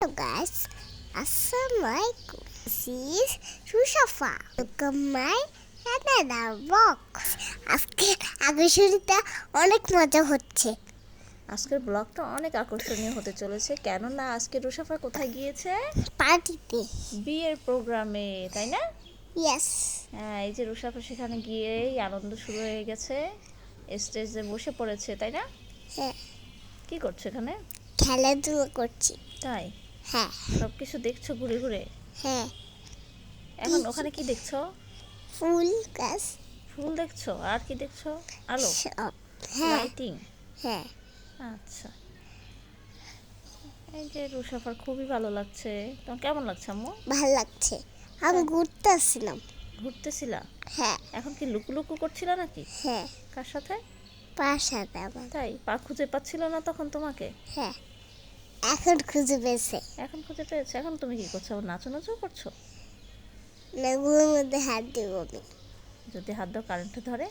Hello guys, Assalamualaikum. This is Rushafa. Welcome my another box. আজকে আকর্ষণীয়টা অনেক মজা হচ্ছে। আজকের ব্লগটা অনেক আকর্ষণীয় হতে চলেছে, কেননা আজকে রুশাফা কোথায় গিয়েছে? পার্টিতে, বিয়ের প্রোগ্রামে, তাই না? ইয়েস। হ্যাঁ, এই যে রুশাফা সেখানে গিয়েই আনন্দ শুরু হয়ে গেছে, স্টেজে বসে পড়েছে, তাই না? হ্যাঁ। কি করছো এখানে? খেলাধুলা করছি। তাই? হ্যাঁ। সব কিছু দেখছো ঘুরে ঘুরে? হ্যাঁ। এখন ওখানে কি দেখছো? ফুল গাছ। ফুল দেখছো? আর কি দেখছো? আলো? সব। হ্যাঁ। লাইটিং? হ্যাঁ। আচ্ছা, এই যে রুশাফার খুবই ভালো লাগছে। তোমার কেমন লাগছে আম্মু? ভালো লাগছে। আমি ঘুরতে আসছিলাম। ঘুরতেছিলা? হ্যাঁ। এখন কি লুকু করছিল নাকি? হ্যাঁ। কার সাথে? পাশাতে আমার। তাই? পা খুঁজে পাচ্ছিল না তখন তোমাকে? হ্যাঁ। এখন খুঁজে পেয়েছে। এখন খুঁজে পেয়েছে। এখন তুমি কি করছো? আবার নাচো করছো? লেগুলোর মধ্যে হাত দিব আমি। যদি হাত দাও কারেন্টে ধরে?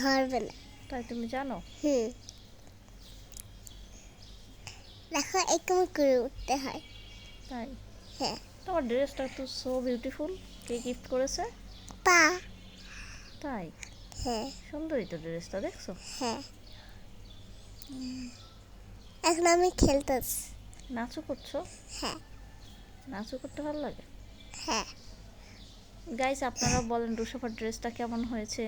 ধরবে না। তাই তুমি জানো? দেখো একদম করে উঠতে হয়। তাই? হ্যাঁ। তোমার ড্রেসটা তো সো বিউটিফুল। কে গিফট করেছে? পা। তাই? হ্যাঁ। সুন্দরই তো ড্রেসটা, দেখছো? হ্যাঁ। এখন আমি খেলতেছি। নাচও করছো? হ্যাঁ। নাচও করতে ভালো লাগে? হ্যাঁ। গাইস, আপনারা বলেন রুশাফার ড্রেসটা কেমন হয়েছে?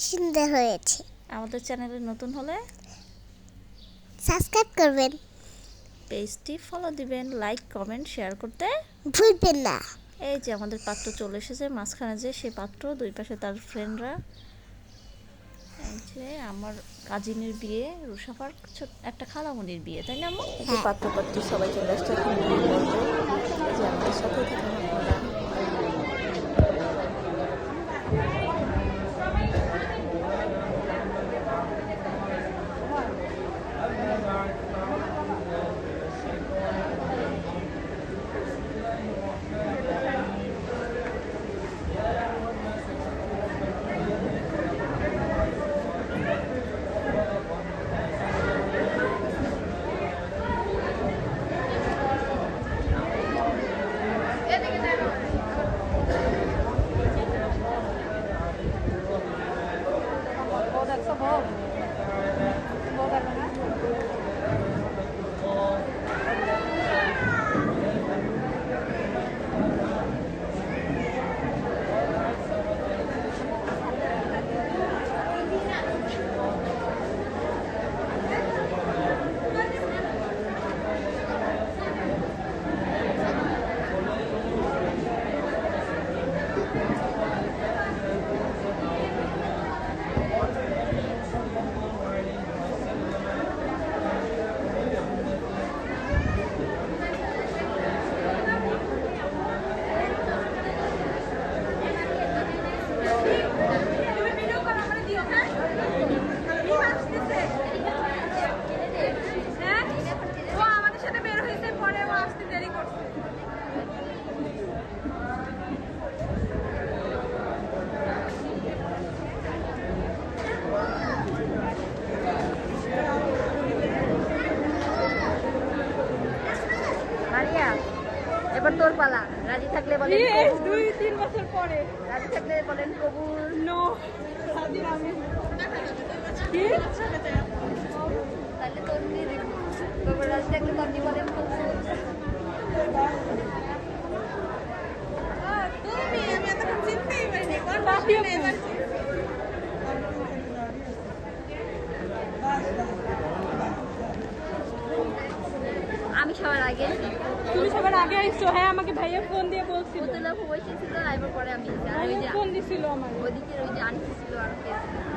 সুন্দর হয়েছে। আমাদের চ্যানেলে নতুন হলে সাবস্ক্রাইব করবেন, পেজটি ফলো দিবেন, লাইক কমেন্ট শেয়ার করতে ভুলবেন না। এই যে আমাদের পাত্র চলে এসেছে, মাঝখানে যে সেই পাত্র, দুই পাশে তার ফ্রেন্ডরা। এই যে আমার কাজিনের বিয়ে, রুশাফার একটা খালামণির বিয়ে, তাই না আম্মু? পাত্র পাত্রী সবাই চলে আসছে এখন বিয়ে করবে। এই যে আমাদের সাথে থাকুন আপনারা। এবার তোর পালা। রাজি থাকলে বলেন কবুল। 2-3 বছর পরে রাজি থাকলে বলেন কবুল। নো রাজি আমি কি তাহলে তোর দিয়ে দেব। কবুল। রাজি থাকলে তন্নি বলেন কবুল। তুমি আমি এত চিন্তাই পারিনি কোন বাকি এবার আমি সবার আগে। তুমি সবার আগে আইছো? হ্যাঁ, আমাকে ভাইয়া ফোন দিয়ে বলছিল। বোতলা বসেছিল, এবার পরে আমি আর ওই যে ফোন দিছিল আমার। ওইদিকে ওই যে আন্টি ছিল আর কে ছিল।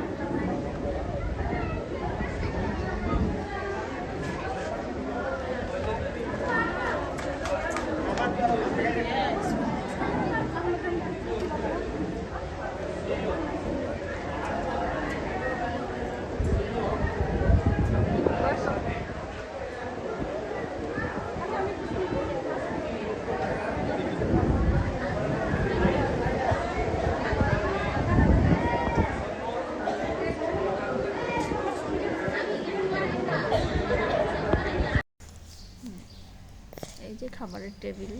এই যে খাবারের টেবিল,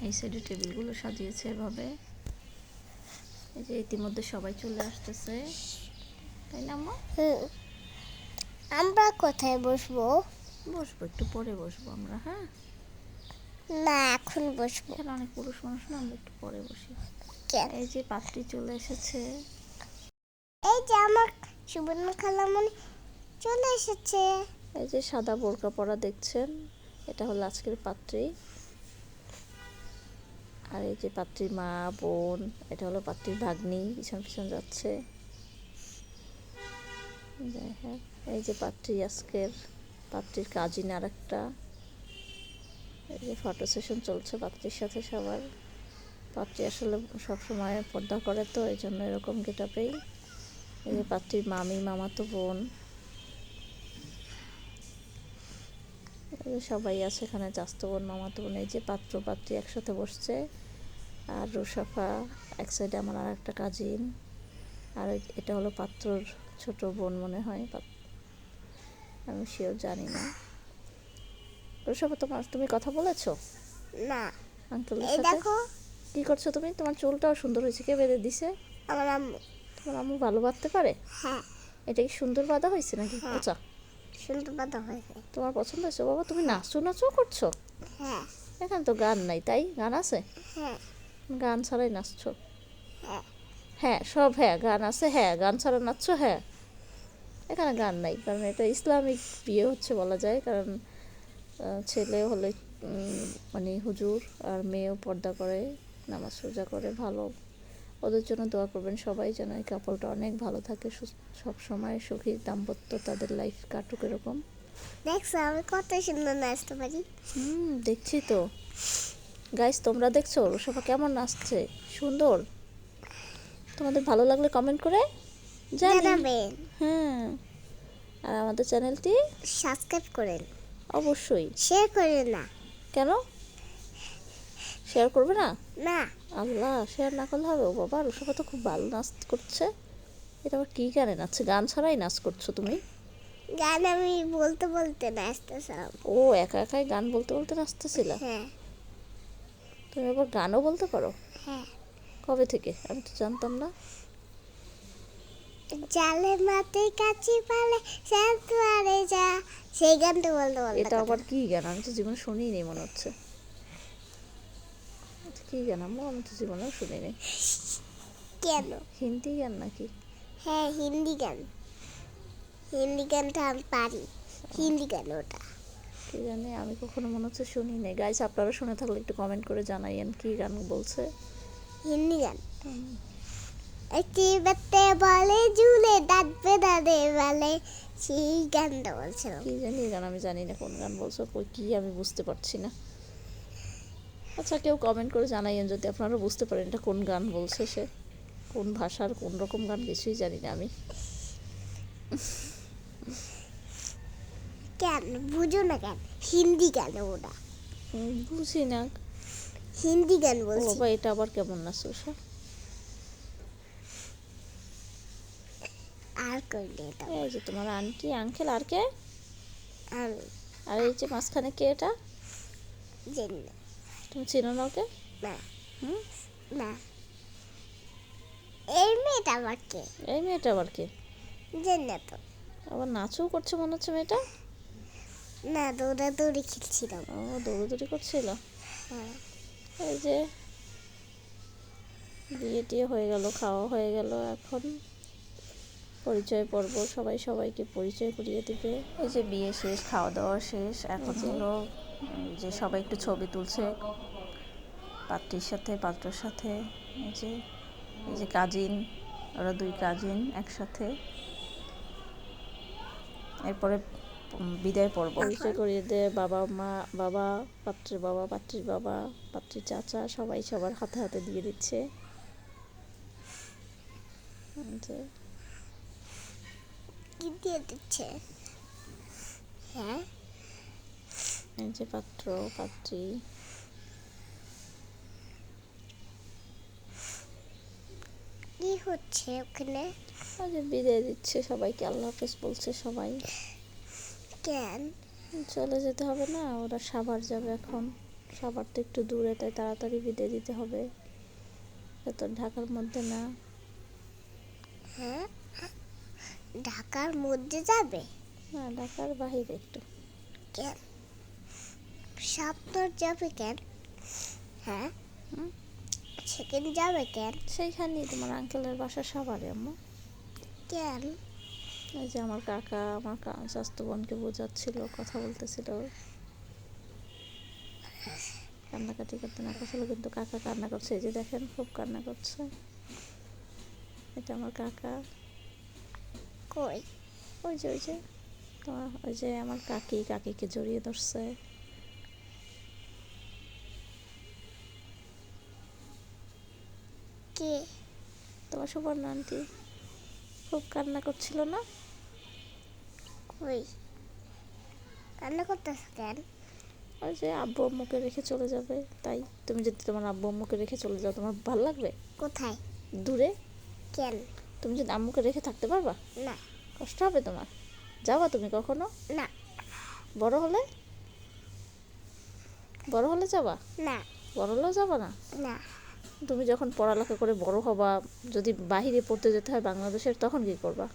এই সাইডে টেবিলগুলো সাজিয়েছে এভাবে। এই যে ইতিমধ্যে সবাই চলে আসতেছে, তাই না আম্মা? হুম। আমরা কোথায় বসবো? বসবো, একটু পরে বসবো আমরা। হ্যাঁ, না, এখন বসবো। এখানে অনেক পুরুষ মানুষ না, আমরা একটু পরে বসি। কেন? এই যে পাত্রী চলে এসেছে। এই যে আমার সুবর্ণ খালামণি চলে এসেছে। এই যে সাদা বোরকা পরা দেখছেন, এটা হলো আজকের পাত্রী। আর এই যে পাত্রীর মা বোন, এটা হলো পাত্রীর ভাগ্নি, পিছন পিছন যাচ্ছে। যাই হোক, এই যে পাত্রী আজকের, পাত্রীর কাজিন আর একটা। এই যে ফটো সেশন চলছে পাত্রীর সাথে সবার। পাত্রী আসলে সবসময় পর্দা করে, তো এই জন্য এরকম গেটআপেই। এই যে পাত্রীর মামি, মামাতো বোন, সবাই আছে এখানে, চাস্তো বোন, মামাতো বোন। এই যে পাত্র পাত্রী একসাথে বসছে। আর রুশাফা এক সাইডে, আমার আর একটা কাজিন। আর এটা হলো পাত্রর ছোট বোন মনে হয়, আমি শিওর জানি না। রুশাফা, তুমি কথা বলেছো না। আঙ্কেলের এই সাথে? দেখো, কি করছো তুমি? তোমার চুলটাও সুন্দর হয়েছে, কে বেঁধে দিছে? আমার আম্মু। তোমার আম্মু ভালো বাঁধতে পারে? হ্যাঁ, এটা কি সুন্দর বাঁধা হয়েছে নাকি? হ্যাঁ। আচ্ছা, সুন্দর কথা হয়েছে। তোমার পছন্দ হয়েছে? বাবা, তুমি নাচো নাচো করছো? হ্যাঁ, এখানে তো গান নাই, তাই? গান আছে? হ্যাঁ, গান ছাড়াই নাচছো? হ্যাঁ। হ্যাঁ, সব হ্যাঁ, গান আছে হ্যাঁ, গান ছাড়া নাচছো হ্যাঁ। এখানে গান নাই, কারণ এটা ইসলামিক বিয়ে হচ্ছে বলা যায়, কারণ ছেলে হলে মানে হুজুর, আর মেয়েও পর্দা করে, নামাজ রোজা করে। ভালো, ওদের জন্য দোয়া করবেন সবাই, যেন এই কাপলটা অনেক ভালো থাকে, সব সময় সুখী দাম্পত্য তাদের লাইফ কাটুক এরকম। দেখছো আমি কত সুন্দর নাচতে পারি? দেখছি তো। গাইস, তোমরা দেখছো রুশাফা কেমন নাচছে? সুন্দর। তোমাদের ভালো লাগলে কমেন্ট করে জানাবেন। হ্যাঁ, আর আমাদের চ্যানেলটি সাবস্ক্রাইব করেন, অবশ্যই। শেয়ার করেন না। কেন শেয়ার করবে না? না, আল্লাহ, শেয়ার না করলে হবে? ও বাবা, রুশাফা তো খুব ভালো নাচ করছে। এটা আবার কী গানে নাচছে? গান ছাড়াই নাচ করছো তুমি? গান আমি বলতে বলতে নাচতেছিলাম। ও একা একাই গান বলতে বলতে নাচতেছিল? হ্যাঁ, তুমি আবার গানও বলতে পারো? হ্যাঁ। কবে থেকে? আমি তো জানতাম না। জালে মাতে কাছি পালে সাতবারে যা, সেই গানটা বলতে বলতে এটা আবার কি গান? আমি তো জীবনে শুনিনি মনে হচ্ছে। এটা কি গান আম্মু? আমি তো জীবনেও শুনিনি। কেন? হিন্দি গান নাকি? হ্যাঁ, হিন্দি গান। হিন্দি গানটা আমি পারি। হিন্দি গান ওটা। কি জানি, আমি কখনো মনে হচ্ছে শুনিনি। গাইস, আপনারা শুনে থাকলে একটু কমেন্ট করে জানাইয়েন কি গান বলছে। হিন্দি গান। একটি বাতে বলে ঝুলে ডাকবে দাদে বলে, সেই গানটা বলছিলাম। কি জানি এই গান, আমি জানি না কোন গান বলছো, কই কি আমি বুঝতে পারছি না। আচ্ছা, কেউ কমেন্ট করে জানাইয়েন যদি আপনারা বুঝতে পারেন এটা কোন গান বলছে সে, কোন ভাষার কোন রকম গান, কিছুই জানি না আমি। কেন বুঝো না? কেন? হিন্দি গান ওটা। বুঝি না। হিন্দি গান ও বলছি। বাবা, এটা আবার কেমন নাচ ওসব? আর করলে এটা এই যে তোমার আন্টি আঙ্কেল, আর কে? আমি আর এই যে মাঝখানে কে এটা? জানি না। তুমি চিনো না ওকে? না, হুম, না। এই মেয়েটা আবার কে? এই মেয়েটা আবার কে? জানি না তো। আবার নাচও করছে মনে হচ্ছে মেয়েটা। না, দৌড়াদৌড়ি খেলছিলাম। ও দৌড়াদৌড়ি করছিল। হ্যাঁ। এই যে বিয়ে টিয়ে হয়ে গেল, খাওয়া হয়ে গেল, এখন পরিচয় পর্ব, সবাই সবাইকে পরিচয় করিয়ে দিবে। এই যে বিয়ে শেষ, খাওয়া দাওয়া শেষ, এখন হলো যে সবাই একটু ছবি তুলছে পাত্রীর সাথে পাত্রর সাথে। এই যে কাজিন, ওরা দুই কাজিন একসাথে। এরপরে বিদায় পর্ব, পরিচয় করিয়ে দেয় বাবা মা, বাবা পাত্রের বাবা, পাত্রীর বাবা, পাত্রীর চাচা, সবাই সবার হাতে হাতে দিয়ে দিচ্ছে। কি দিয়ে দিচ্ছে? হ্যাঁ, এই যে পাত্র পাত্রী। কি হচ্ছে ওখানে? ওই যে বিদায় দিচ্ছে সবাইকে, আল্লাহ হাফেজ বলছে সবাই। কেন? চলে যেতে হবে না, ওরা সাভার যাবে এখন। সাভার তো একটু দূরে, তাই তাড়াতাড়ি বিদায় দিতে হবে, তো ঢাকার মধ্যে না। হ্যাঁ, ঢাকার মধ্যে যাবে? না, ঢাকার বাহিরে একটু। কেন? সাপ্তাহ যাবে কেন? হ্যাঁ, হুম? সেখানে যাবে কেন? সেইখানেই তোমার আঙ্কেলের বাসা সাভারে আম্মু। কেন? এই যে আমার কাকা আমার স্বাস্থ্য বোনকে বোঝাচ্ছিল, কথা বলতেছিল, কান্নাকাটি করতে না করছিল, কিন্তু কাকা কান্না করছে। এই যে দেখেন, খুব কান্না করছে। এটা আমার কাকা। কই? ওই যে তোমার ওই যে আমার কাকিকে জড়িয়ে ধরছে। কে? তোমার সুবর্ণ আন্টি খুব কান্না করছিল না? কই? কান্না করতেছ কেন? ওই যে আব্বু আম্মুকে রেখে চলে যাবে, তাই। তুমি যদি তোমার আব্বু আম্মুকে রেখে চলে যাও, তোমার ভালো লাগবে? কোথায়? দূরে। কেন? তুমি যদি আম্মুকে রেখে থাকতে পারবা? না। কষ্ট হবে তোমার? যাবা তুমি কখনো? না। বড় হলে? বড় হলে যাবা? না। বড় হলেও যাবা না? না। তুমি যখন পড়ালেখা করে বড় হবা, যদি বাহিরে পড়তে যেতে হয় বাংলাদেশের, তখন কি করবা?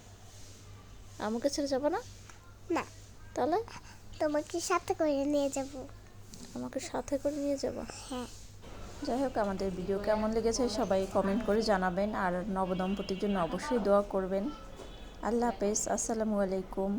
আম্মুকে ছেড়ে যাবা না? না। তাহলে? তোমাকে সাথে করে নিয়ে যাব। আমাকে সাথে করে নিয়ে যাবা? হ্যাঁ। যাই হোক, আমাদের ভিডিও কেমন লেগেছে সবাই কমেন্ট করে জানাবেন, আর নবদম্পতির জন্য অবশ্যই দোয়া করবেন। আল্লাহ হাফেজ, আসসালামু আলাইকুম।